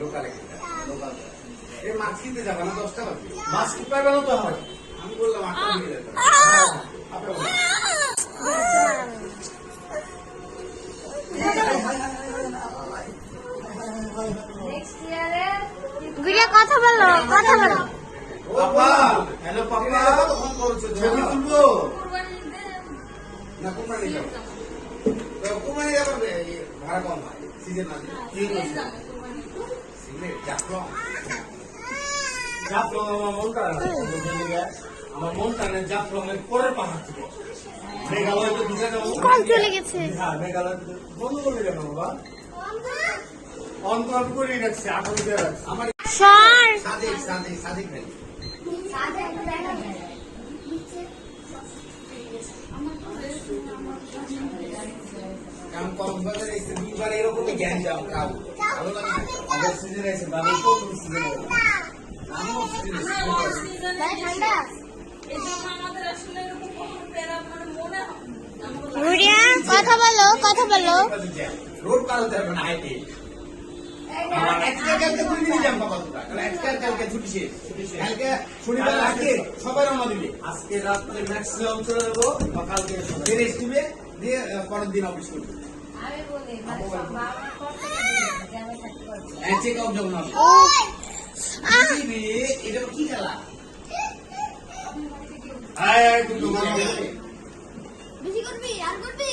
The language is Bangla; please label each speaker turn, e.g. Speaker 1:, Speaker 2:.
Speaker 1: লোকালে লোকাল এই মাছ কিনতে যাবে না 10 টাকা
Speaker 2: মাছ কি পাইবে না তো হয়
Speaker 1: আমি বললাম 8 টাকা নিয়ে যেতে
Speaker 3: গুড়িয়া কথা বলো কথা বলো।
Speaker 2: পাপা হ্যালো পাপা
Speaker 1: ফোন করছো
Speaker 2: ছবি তুলবো
Speaker 1: না কুরবানি যাও তো কুরবানি যাবে ভাড়া কম হয় সিজন না
Speaker 2: ঠিক আছে
Speaker 1: সিলেট যাবো
Speaker 2: জাফলং আমার মনটা আমার মনটা না জাফলংয়ের পরের পাহাড় থেকে মেঘালয় তো ঢুকে যাবো
Speaker 3: কম চলে গেছে।
Speaker 2: হ্যাঁ মেঘালয় বন্ধ করলে কেন বাবা অন্তর করে রাখছে আঠারো দিয়ে রাখছে
Speaker 1: আমার
Speaker 3: সর
Speaker 1: সাদিক ভাই কারণ কক্সবাজারে এসে দুইবার এরকমই জ্ঞান যাও কাউ ভালো লাগে না
Speaker 2: আবার সিজন আছে বাবা প্রথম সিজন
Speaker 1: আমিও সিজন
Speaker 3: ঠান্ডা গুড়িয়া কথা বলো কথা বলো।
Speaker 1: রোড পার হতে হবে না হাইটে কালকে দুই দিনই যাম বাবা তোরা কালকে ছুটি শেষ কালকে শনিবার আজকে সবাই রওনা দিবে
Speaker 2: আজকে রাত্রে ম্যাক্সিমাম চলে যাবো বা কালকে সকালে।
Speaker 1: রেস্ট দিবে দিয়ে পরের দিন অফিস করবে চেক আউট যাবো না এটা কি খেলা
Speaker 2: আয় আয় তুই
Speaker 3: বেশি করবি আর করবি।